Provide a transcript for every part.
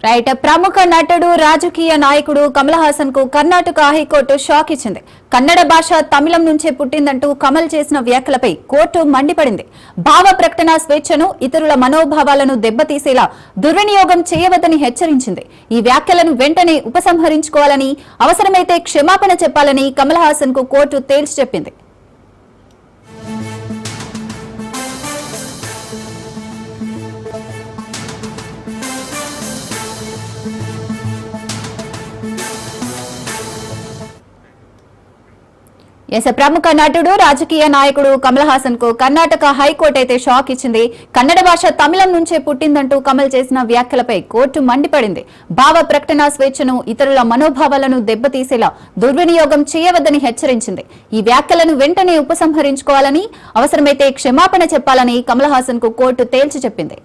Right. ప్రముఖ నటుడు రాజకీయ నాయకుడు కమల్ హాసన్ కు కర్ణాటక హైకోర్టు షాక్ ఇచ్చింది. కన్నడ భాష తమిళం నుంచే పుట్టిందంటూ కమల్ చేసిన వ్యాఖ్యలపై కోర్టు మండిపడింది. భావ ప్రకటన స్వేచ్ఛను, ఇతరుల మనోభావాలను దెబ్బతీసేలా దుర్వినియోగం చేయవద్దని హెచ్చరించింది. ఈ వ్యాఖ్యలను వెంటనే ఉపసంహరించుకోవాలని, అవసరమైతే క్షమాపణ చెప్పాలని కమల్ హాసన్ కు కోర్టు తేల్చి చెప్పింది. ప్రముఖ నటుడు రాజకీయ నాయకుడు కమల్ హాసన్ కు కర్ణాటక హైకోర్టు అయితే షాక్ ఇచ్చింది. కన్నడ భాష తమిళం నుంచే పుట్టిందంటూ కమల్ చేసిన వ్యాఖ్యలపై కోర్టు మండిపడింది. భావ ప్రకటన స్వేచ్ఛను, ఇతరుల మనోభావాలను దెబ్బతీసేలా దుర్వినియోగం చేయవద్దని హెచ్చరించింది. ఈ వ్యాఖ్యలను వెంటనే ఉపసంహరించుకోవాలని, అవసరమైతే క్షమాపణ చెప్పాలని కమల్ హాసన్ కు కోర్టు తేల్చి చెప్పింది.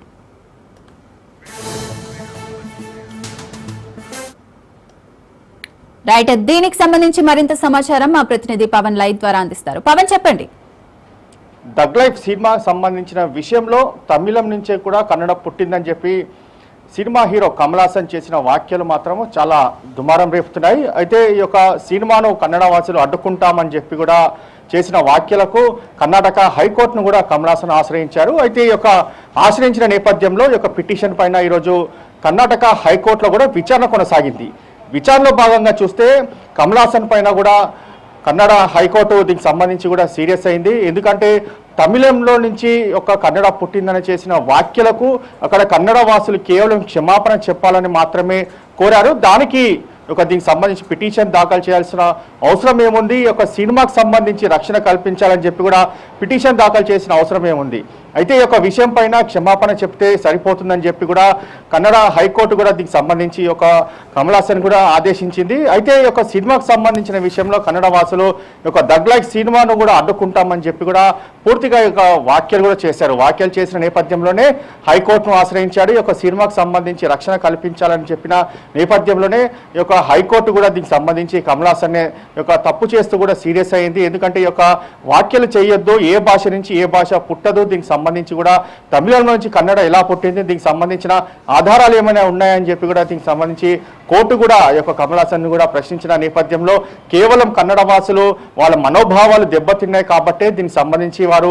రైట్. దీనికి సంబంధించి మరింత సమాచారం మా ప్రతినిధి పవన్ లైవ్ ద్వారా అందిస్తారు. పవన్, చెప్పండి. థగ్ లైఫ్ సినిమా సంబంధించిన విషయంలో తమిళం నుంచే కూడా కన్నడ పుట్టిందని చెప్పి సినిమా హీరో కమల్ హాసన్ చేసిన వ్యాఖ్యలు మాత్రము చాలా దుమారం రేపుతున్నాయి. అయితే ఈ యొక్క సినిమాను కన్నడ వాసులు అడ్డుకుంటామని చెప్పి కూడా చేసిన వ్యాఖ్యలకు కర్ణాటక హైకోర్టును కూడా కమల్ హాసన్ ఆశ్రయించారు. అయితే ఈ యొక్క ఆశ్రయించిన నేపథ్యంలో ఈ యొక్క పిటిషన్ పైన ఈరోజు కర్ణాటక హైకోర్టులో కూడా విచారణ కొనసాగింది. విచారణలో భాగంగా చూస్తే కమల్ హాసన్ పైన కూడా కన్నడ హైకోర్టు దీనికి సంబంధించి కూడా సీరియస్ అయింది. ఎందుకంటే తమిళంలో నుంచి ఒక కన్నడ పుట్టిందని చేసిన వ్యాఖ్యలకు అక్కడ కన్నడ వాసులు కేవలం క్షమాపణ చెప్పాలని మాత్రమే కోరారు. దానికి దీనికి సంబంధించి పిటిషన్ దాఖలు చేయాల్సిన అవసరం ఏముంది, ఒక సినిమాకు సంబంధించి రక్షణ కల్పించాలని చెప్పి కూడా పిటిషన్ దాఖలు చేసిన అవసరం ఏముంది. అయితే ఈ యొక్క విషయం పైన క్షమాపణ చెప్తే సరిపోతుందని చెప్పి కూడా కన్నడ హైకోర్టు కూడా దీనికి సంబంధించి కమల్ హాసన్ కూడా ఆదేశించింది. అయితే ఈ యొక్క సినిమాకు సంబంధించిన విషయంలో కన్నడ వాసులు థగ్ లైఫ్ సినిమాను కూడా అడ్డుకుంటామని చెప్పి కూడా పూర్తిగా వ్యాఖ్యలు కూడా చేశారు. వ్యాఖ్యలు చేసిన నేపథ్యంలోనే హైకోర్టును ఆశ్రయించాడు. ఈ సినిమాకు సంబంధించి రక్షణ కల్పించాలని చెప్పిన నేపథ్యంలోనే హైకోర్టు కూడా దీనికి సంబంధించి కమల్ హాసన్ తప్పు చేస్తూ కూడా సీరియస్ అయింది. ఎందుకంటే ఈ వ్యాఖ్యలు చేయొద్దు, ఏ భాష నుంచి ఏ భాష పుట్టదు, దీనికి సంబంధించి కూడా తమిళం నుంచి కన్నడ ఎలా పుట్టింది, దీనికి సంబంధించిన ఆధారాలు ఏమైనా ఉన్నాయని చెప్పి కూడా దీనికి సంబంధించి కోర్టు కూడా కమల్ హాసన్ కూడా ప్రశ్నించిన నేపథ్యంలో కేవలం కన్నడ వాసులు వాళ్ళ మనోభావాలు దెబ్బతిన్నాయి కాబట్టి దీనికి సంబంధించి వారు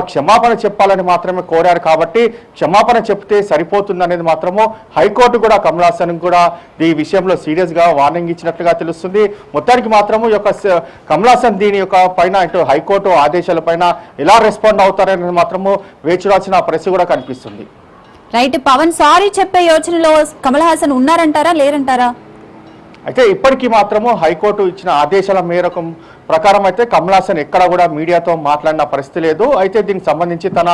క్షమాపణ చెప్పాలని మాత్రమే కోరారు. కాబట్టి క్షమాపణ చెప్తే సరిపోతుంది అనేది మాత్రము హైకోర్టు కూడా కమల్ హాసన్ కూడా ఈ విషయంలో సీరియస్ గా వార్నింగ్ ఇచ్చినట్లుగా తెలుస్తుంది. మొత్తానికి మాత్రము కమల్ హాసన్ దీని పైన ఇటు హైకోర్టు ఆదేశాల పైన ఎలా రెస్పాండ్ అవుతారనేది మాత్రము వేచుడాల్సిన పరిస్థితి కూడా కనిపిస్తుంది. రైట్. పవన్, సారీ చెప్పే యోచనలో కమల్ హాసన్ ఉన్నారంటారా, లేరంటారా? అయితే ఇప్పటికీ మాత్రము హైకోర్టు ఇచ్చిన ఆదేశాల మేరకు ప్రకారం అయితే కమల్ హాసన్ ఎక్కడ కూడా మీడియాతో మాట్లాడిన పరిస్థితి లేదు. అయితే దీనికి సంబంధించి తన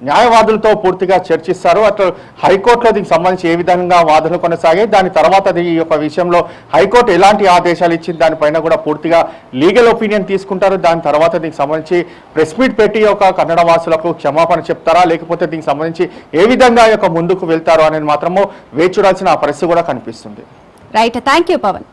న్యాయవాదులతో పూర్తిగా చర్చిస్తారు. అటు హైకోర్టులో దీనికి సంబంధించి ఏ విధంగా వాదనలు కొనసాగాయి, దాని తర్వాత ఈ విషయంలో హైకోర్టు ఎలాంటి ఆదేశాలు ఇచ్చింది దానిపైన కూడా పూర్తిగా లీగల్ ఒపీనియన్ తీసుకుంటారు. దాని తర్వాత దీనికి సంబంధించి ప్రెస్ మీట్ పెట్టి కన్నడ వాసులకు క్షమాపణ చెప్తారా, లేకపోతే దీనికి సంబంధించి ఏ విధంగా ముందుకు వెళ్తారో అనేది మాత్రము వేచి చూడాల్సిన పరిస్థితి కూడా కనిపిస్తుంది. రైట్. Thank you Pawan.